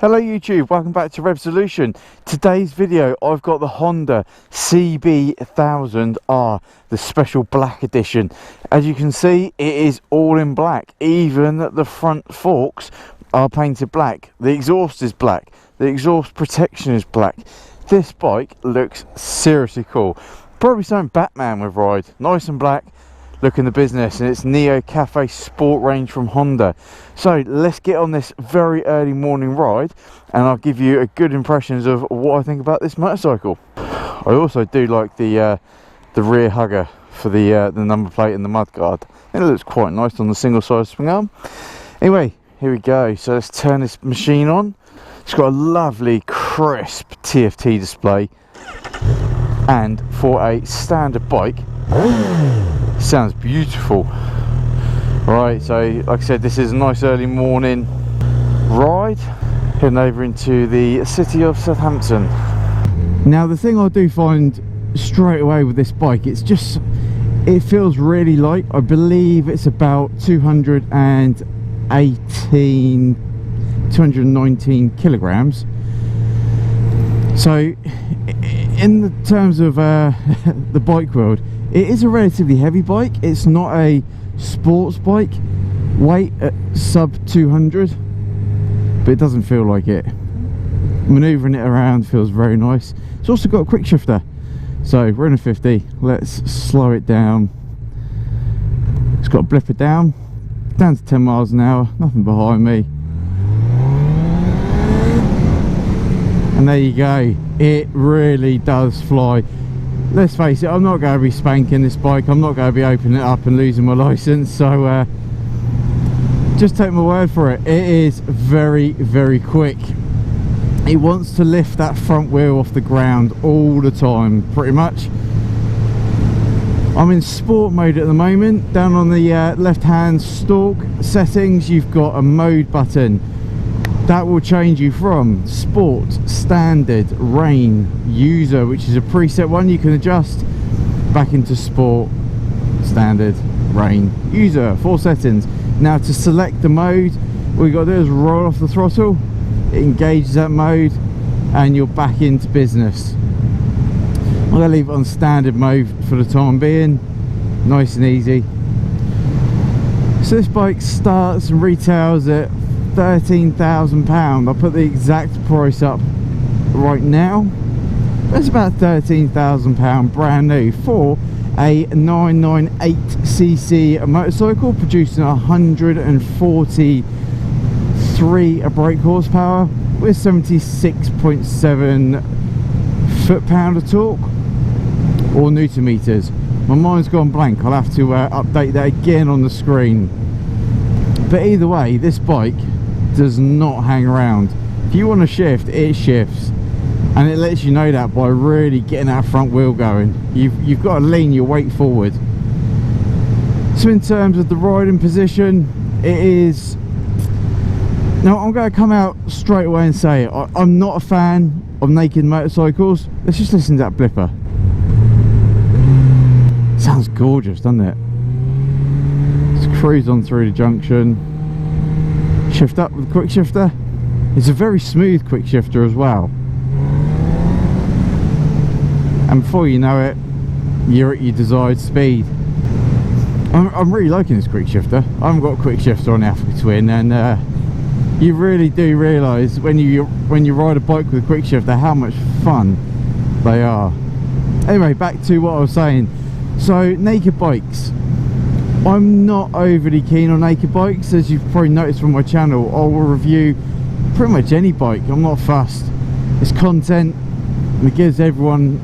Hello YouTube, welcome back to Resolution. Today's video I've got the Honda CB1000R, the special black edition. As you can see, it is all in black. Even the front forks are painted black. The exhaust is black. The exhaust protection is black. This bike looks seriously cool. Probably something Batman would ride. Nice and black. Look in the business, and it's Neo Cafe Sport range from Honda. So let's get on this very early morning ride and I'll give you a good impressions of what I think about this motorcycle. I also do like the rear hugger for the number plate and the mudguard. It looks quite nice on the single side swing arm. Anyway, here we go. So let's turn this machine on. It's got a lovely crisp Tft display, and for a standard bike sounds beautiful. Right, so like I said, this is a nice early morning ride heading over into the city of Southampton. Now the thing I do find straight away with this bike, it feels really light. I believe it's about 219 kilograms. So in the terms of the bike world, it is a relatively heavy bike. It's not a sports bike, weight at sub 200, but it doesn't feel like it. Maneuvering it around feels very nice. It's also got a quick shifter, so we're in a 50. Let's slow it down. It's got a blipper down to 10 miles an hour, nothing behind me, and there you go. It really does fly. Let's face it, I'm not going to be spanking this bike. I'm not going to be opening it up and losing my license, so just take my word for it. It is very, very quick. It wants to lift that front wheel off the ground all the time, pretty much. I'm in sport mode at the moment. Down on the left hand stalk settings, you've got a mode button that will change you from sport, standard, rain, user, which is a preset one. You can adjust back into sport, standard, rain, user, 4 settings. Now to select the mode, all you got to do is roll off the throttle, it engages that mode, and you're back into business. I'm going to leave it on standard mode for the time being, nice and easy. So this bike starts and retails at £13,000. I'll put the exact price up right now. That's about £13,000 brand new for a 998cc motorcycle producing 143 brake horsepower with 76.7 foot-pound of torque or newton meters. My mind's gone blank. I'll have to update that again on the screen. But either way, this bike does not hang around. If you want to shift, it shifts, and it lets you know that by really getting that front wheel going. You've got to lean your weight forward. So in terms of the riding position, it is, now I'm going to come out straight away and say it, I'm not a fan of naked motorcycles. Let's just listen to that blipper. Sounds gorgeous, doesn't it? Let's cruise on through the junction. Shift up with the quick shifter. It's a very smooth quick shifter as well, and before you know it, you're at your desired speed. I'm really liking this quick shifter. I haven't got a quick shifter on the Africa Twin, and you really do realise when you ride a bike with a quick shifter how much fun they are. Anyway, back to what I was saying. So naked bikes, I'm not overly keen on naked bikes. As you've probably noticed from my channel, I will review pretty much any bike. I'm not fussed. It's content, and it gives everyone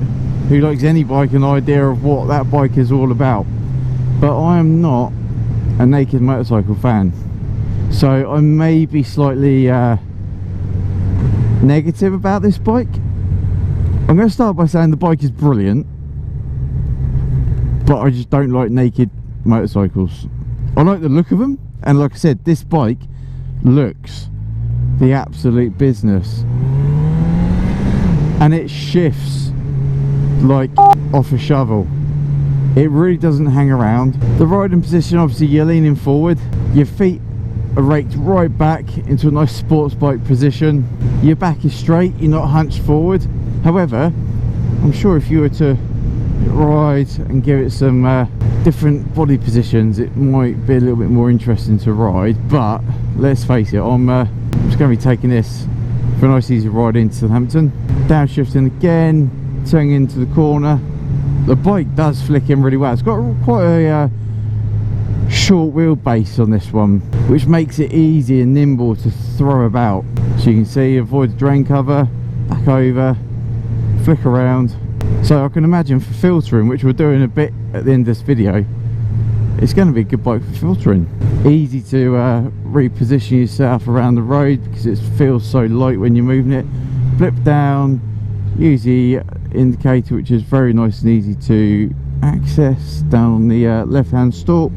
who likes any bike an idea of what that bike is all about. But I am not a naked motorcycle fan, so I may be slightly negative about this bike. I'm going to start by saying the bike is brilliant, but I just don't like naked motorcycles. I like the look of them, and like I said, this bike looks the absolute business, and it shifts like off a shovel. It really doesn't hang around. The riding position, obviously you're leaning forward, your feet are raked right back into a nice sports bike position. Your back is straight, you're not hunched forward. However, I'm sure if you were to ride and give it some different body positions, it might be a little bit more interesting to ride. But let's face it, I'm just going to be taking this for a nice easy ride into Southampton. Downshifting again, turning into the corner. The bike does flick in really well. It's got quite a short wheelbase on this one, which makes it easy and nimble to throw about. So you can see, avoid the drain cover, back over, flick around. So I can imagine for filtering, which we're doing a bit at the end of this video, it's going to be a good bike for filtering. Easy to reposition yourself around the road because it feels so light when you're moving it. Flip down, use the indicator, which is very nice and easy to access down on the left hand stalk.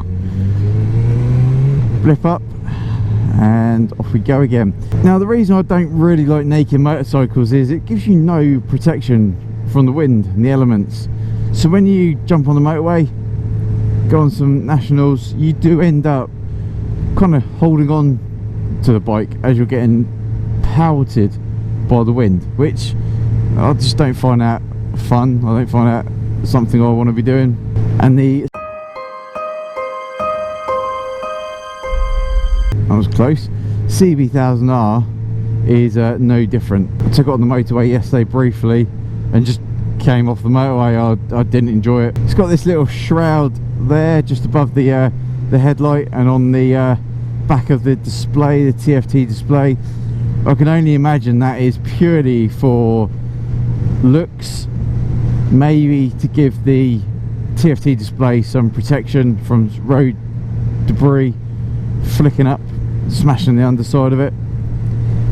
Flip up and off we go again. Now the reason I don't really like naked motorcycles is it gives you no protection from the wind and the elements. So when you jump on the motorway, go on some nationals, you do end up kind of holding on to the bike as you're getting pelted by the wind, which I just don't find that fun. I don't find that something I want to be doing. And that was close. CB1000R is no different. I took it on the motorway yesterday briefly and just came off the motorway. I didn't enjoy it. It's got this little shroud there just above the headlight, and on the back of the display, the Tft display. I can only imagine that is purely for looks, maybe to give the Tft display some protection from road debris flicking up, smashing the underside of it.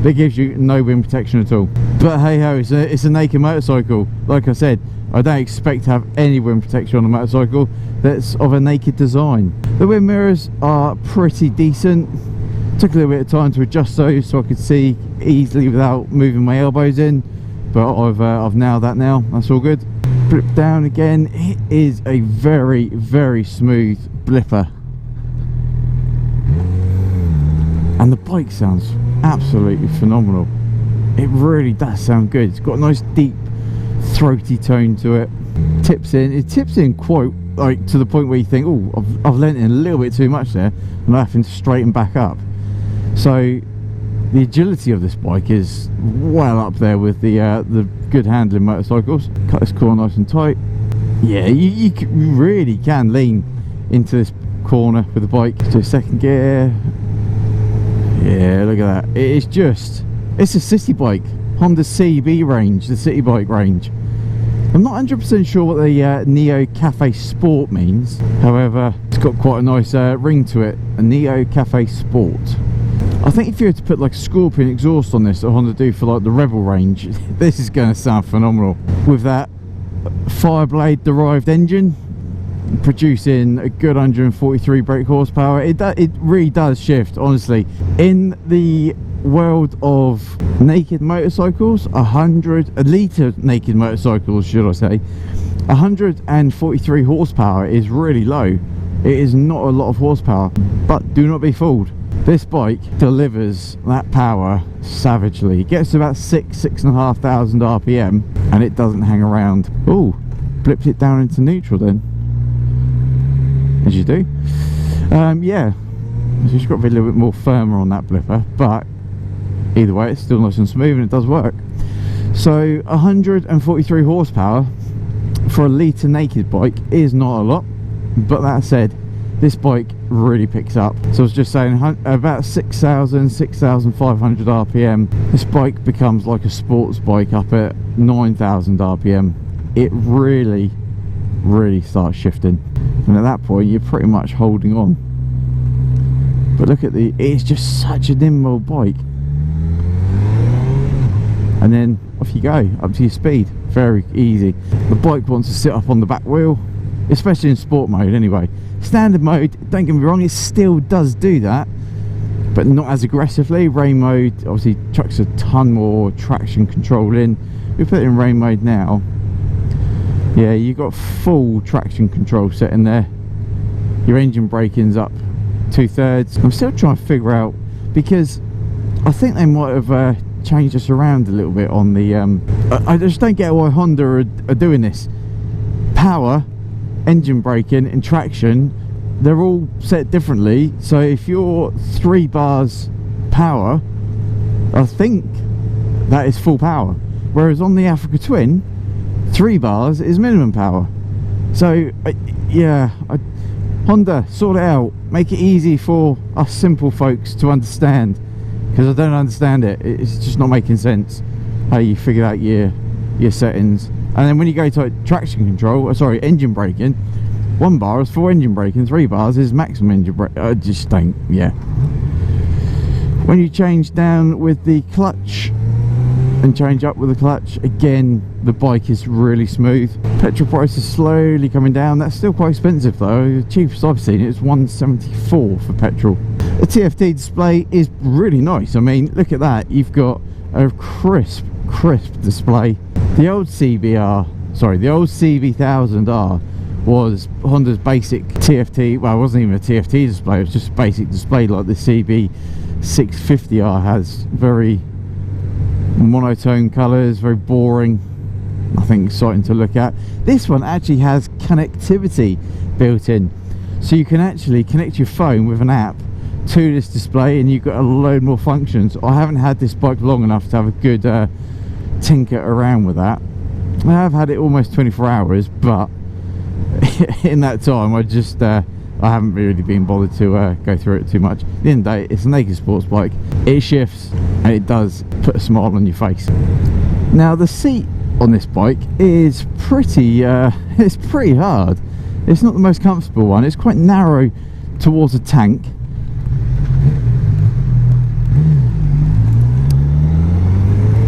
But it gives you no wind protection at all. But hey ho, it's a naked motorcycle. Like I said, I don't expect to have any wind protection on a motorcycle that's of a naked design. The wind mirrors are pretty decent. Took a little bit of time to adjust those so I could see easily without moving my elbows in, but I've nailed that now. That's all good. Flip down again. It is a very, very smooth blipper, and the bike sounds absolutely phenomenal. It really does sound good. It's got a nice deep throaty tone to it. It tips in quite, like, to the point where you think, oh, I've lent in a little bit too much there, and I'm having to straighten back up. So the agility of this bike is well up there with the good handling motorcycles. Cut this corner nice and tight. Yeah, you really can lean into this corner with the bike. Do second gear. Yeah, look at that. It's a city bike. Honda CB range, the city bike range. I'm not 100% sure what the Neo Cafe Sport means. However, it's got quite a nice ring to it. A Neo Cafe Sport. I think if you were to put like a Scorpion exhaust on this, that Honda do for like the Rebel range, this is going to sound phenomenal. With that Fireblade derived engine, producing a good 143 brake horsepower. It really does shift, honestly. In the world of naked motorcycles, elite naked motorcycles, should I say, 143 horsepower is really low. It is not a lot of horsepower, but do not be fooled. This bike delivers that power savagely. It gets to about 6,500 RPM, and it doesn't hang around. Oh, flipped it down into neutral then, as you do. Yeah, so you've got to be a little bit more firmer on that blipper, but either way it's still nice and smooth and it does work. So 143 horsepower for a litre naked bike is not a lot, but that said, this bike really picks up. So I was just saying, about 6,500 RPM, this bike becomes like a sports bike up at 9,000 RPM. It really starts shifting, and at that point you're pretty much holding on. But look at it's just such a nimble bike, and then off you go up to your speed. Very easy. The bike wants to sit up on the back wheel, especially in sport mode anyway. Standard mode, don't get me wrong, it still does do that, but not as aggressively. Rain mode obviously chucks a ton more traction control in. We put it in rain mode now. Yeah, you've got full traction control set in there. Your engine braking's up 2/3. I'm still trying to figure out, because I think they might have changed us around a little bit on the I just don't get why Honda are doing this. Power, engine braking and traction, they're all set differently. So if you're 3 bars power, I think that is full power, whereas on the Africa Twin, 3 bars is minimum power. So yeah, Honda, sort it out, make it easy for us simple folks to understand, because I don't understand it. It's just not making sense how you figure out your settings. And then when you go to traction control, sorry, engine braking, 1 bar is for engine braking, 3 bars is maximum engine braking. I just don't, yeah. When you change down with the clutch and change up with the clutch, again, the bike is really smooth. Petrol price is slowly coming down. That's still quite expensive though. The cheapest I've seen is $174 for petrol. The Tft display is really nice. I mean, look at that. You've got a crisp display. The old CB1000R was Honda's basic TFT. Well, it wasn't even a TFT display. It was just a basic display like the CB650R has. Very monotone colours, very boring, nothing exciting to look at. This one actually has connectivity built in, so you can actually connect your phone with an app to this display and you've got a load more functions. I haven't had this bike long enough to have a good tinker around with that. I have had it almost 24 hours, but in that time I just I haven't really been bothered to go through it too much. At the end of the day, it's a naked sports bike. It shifts and it does put a smile on your face. Now the seat on this bike is pretty it's pretty hard. It's not the most comfortable one. It's quite narrow towards a tank.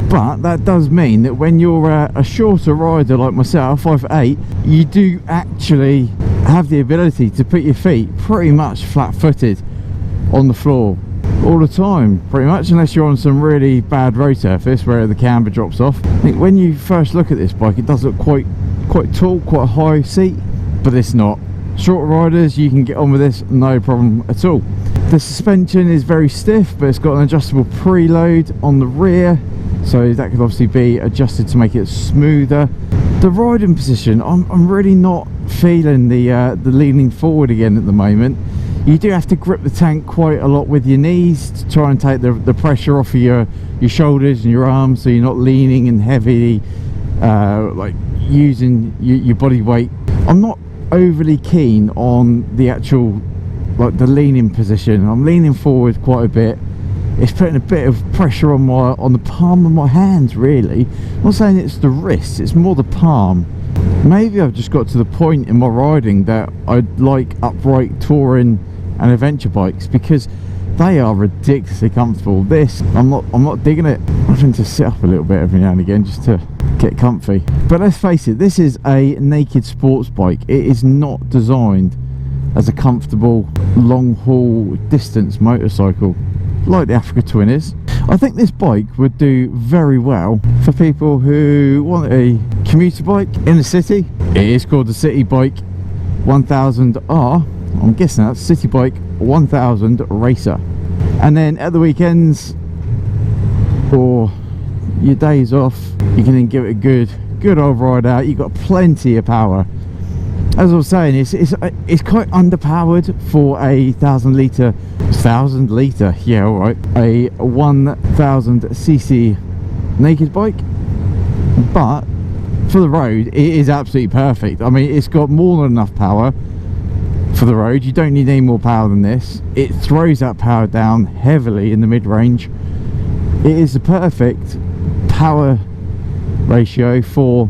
But that does mean that when you're a shorter rider like myself, 5'8", you do actually have the ability to put your feet pretty much flat-footed on the floor all the time, pretty much, unless you're on some really bad road surface where the camber drops off. I think when you first look at this bike, it does look quite tall, quite a high seat, but it's not. Short riders, you can get on with this, no problem at all. The suspension is very stiff, but it's got an adjustable preload on the rear, so that could obviously be adjusted to make it smoother. The riding position, I'm really not feeling the leaning forward again at the moment. You do have to grip the tank quite a lot with your knees to try and take the pressure off of your shoulders and your arms, so you're not leaning and heavily like using your body weight. I'm not overly keen on the actual like the leaning position. I'm leaning forward quite a bit. It's putting a bit of pressure on the palm of my hands, really. I'm not saying it's the wrist, it's more the palm. Maybe I've just got to the point in my riding that I like upright touring and adventure bikes, because they are ridiculously comfortable. This, I'm not digging it. I'm having to sit up a little bit every now and again just to get comfy. But let's face it, this is a naked sports bike. It is not designed as a comfortable long haul distance motorcycle like the Africa Twin is. I think this bike would do very well for people who want a commuter bike in the city. It is called the City Bike 1000R. I'm guessing that's City Bike 1000 Racer. And then at the weekends or your days off, you can then give it a good old ride out. You've got plenty of power. As I was saying, it's quite underpowered for a 1000 litre, yeah, all right, a 1000cc naked bike. But for the road, it is absolutely perfect. I mean, it's got more than enough power for the road. You don't need any more power than this. It throws that power down heavily in the mid-range. It is the perfect power ratio for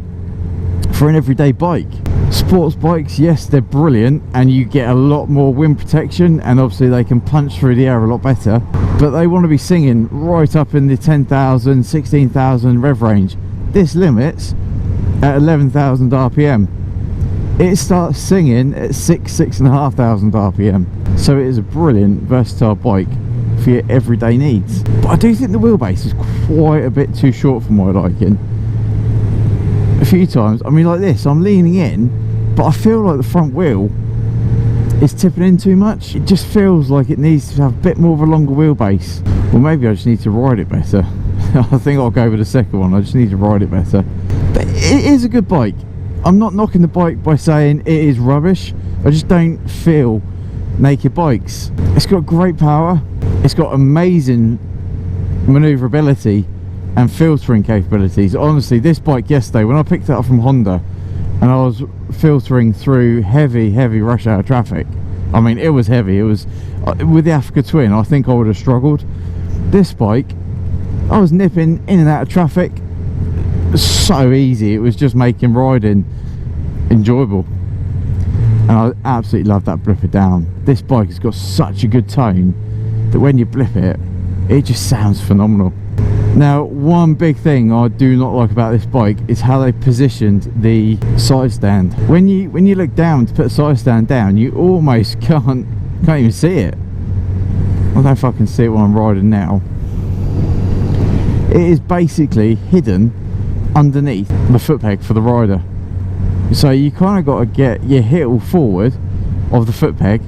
an everyday bike. Sports bikes, yes, they're brilliant, and you get a lot more wind protection, and obviously they can punch through the air a lot better, but they want to be singing right up in the 10,000, 16,000 rev range. This limits at 11,000 RPM. It starts singing at 6,500 RPM. So it is a brilliant, versatile bike for your everyday needs. But I do think the wheelbase is quite a bit too short for my liking. A few times, I mean, like this, I'm leaning in, but I feel like the front wheel it's tipping in too much. It just feels like it needs to have a bit more of a longer wheelbase. Well, maybe I just need to ride it better. I think I'll go with the second one. I just need to ride it better. But it is a good bike. I'm not knocking the bike by saying it is rubbish. I just don't feel naked bikes. It's got great power. It's got amazing maneuverability and filtering capabilities. Honestly, this bike yesterday, when I picked it up from Honda and I was filtering through heavy rush hour traffic, I mean, it was heavy. It was with the Africa Twin, I think I would have struggled. This bike, I was nipping in and out of traffic so easy. It was just making riding enjoyable, and I absolutely love that blipper down. This bike has got such a good tone that when you blip it, it just sounds phenomenal. Now, one big thing I do not like about this bike is how they positioned the side stand. When you look down to put the side stand down, you almost can't even see it. I don't know if I can see it while I'm riding now. It is basically hidden underneath the foot peg for the rider. So you kind of got to get your heel forward of the foot peg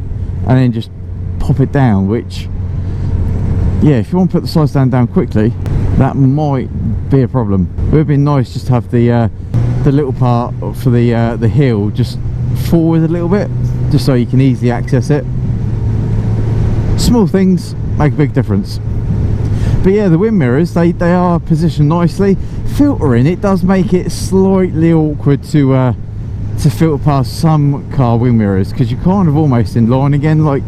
and then just pop it down, which, yeah, if you want to put the side stand down quickly, that might be a problem. It would be nice just to have the little part for the heel just forward a little bit, just so you can easily access it. Small things make a big difference. But yeah, the wind mirrors, they are positioned nicely. Filtering, it does make it slightly awkward to filter past some car wind mirrors, because you're kind of almost in line again, like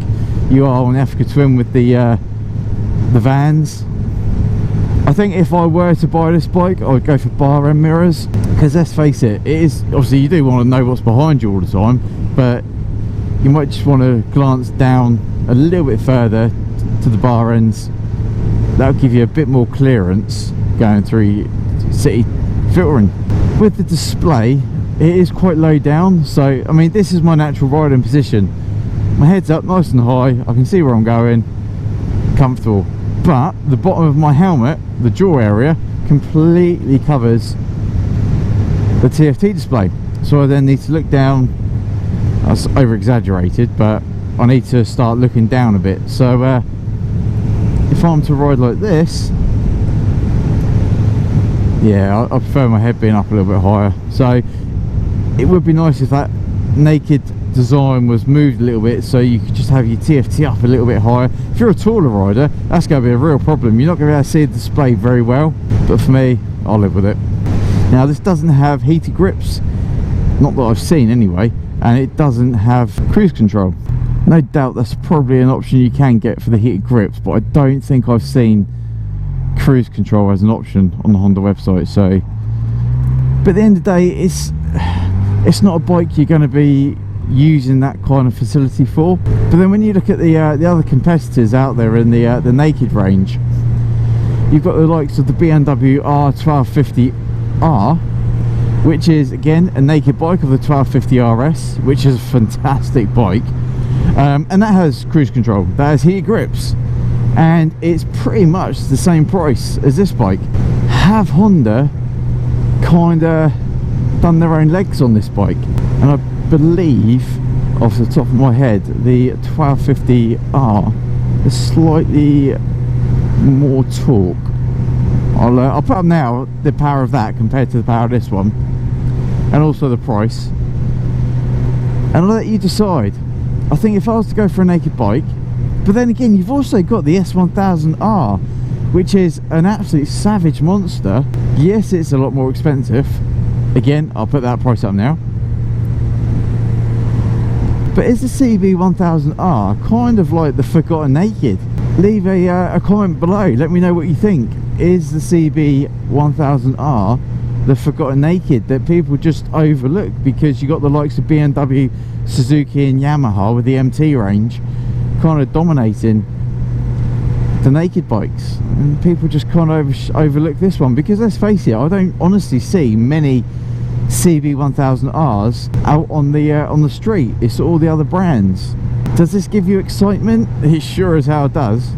you are on Africa Twin with the vans. I think if I were to buy this bike, I'd go for bar end mirrors, because let's face it, it is obviously, you do want to know what's behind you all the time, but you might just want to glance down a little bit further to the bar ends. That'll give you a bit more clearance going through city filtering. With the display, it is quite low down, so I mean, this is my natural riding position. My head's up nice and high, I can see where I'm going, comfortable. But the bottom of my helmet, the jaw area, completely covers the TFT display. So I then need to look down. That's over exaggerated, but I need to start looking down a bit. So if I'm to ride like this, yeah, I prefer my head being up a little bit higher. So it would be nice if that naked design was moved a little bit, so you could just have your TFT up a little bit higher. If you're a taller rider, that's going to be a real problem. You're not going to be able to see the display very well, but for me, I'll live with it. Now, this doesn't have heated grips, not that I've seen anyway, and it doesn't have cruise control. No doubt that's probably an option you can get for the heated grips, but I don't think I've seen cruise control as an option on the Honda website. So, but at the end of the day, it's not a bike you're going to be using that kind of facility for. But then when you look at the other competitors out there in the naked range, you've got the likes of the BMW R1250R, which is again a naked bike of the 1250 RS, which is a fantastic bike, and that has cruise control, that has heated grips, and it's pretty much the same price as this bike. Have Honda kind of done their own legs on this bike? And I believe, off the top of my head, the 1250R is slightly more torque. I'll put up now the power of that compared to the power of this one, and also the price, and I'll let you decide. I think if I was to go for a naked bike, but then again, you've also got the S1000R, which is an absolute savage monster. Yes, it's a lot more expensive. Again, I'll put that price up now. But is the CB1000R kind of like the forgotten naked? Leave a comment below, let me know what you think. Is the CB1000R the forgotten naked that people just overlook because you got the likes of BMW, Suzuki and Yamaha with the MT range kind of dominating the naked bikes, and people just kind of overlook this one? Because let's face it, I don't honestly see many CB1000Rs out on the street. It's all the other brands. Does this give you excitement? It sure as hell does.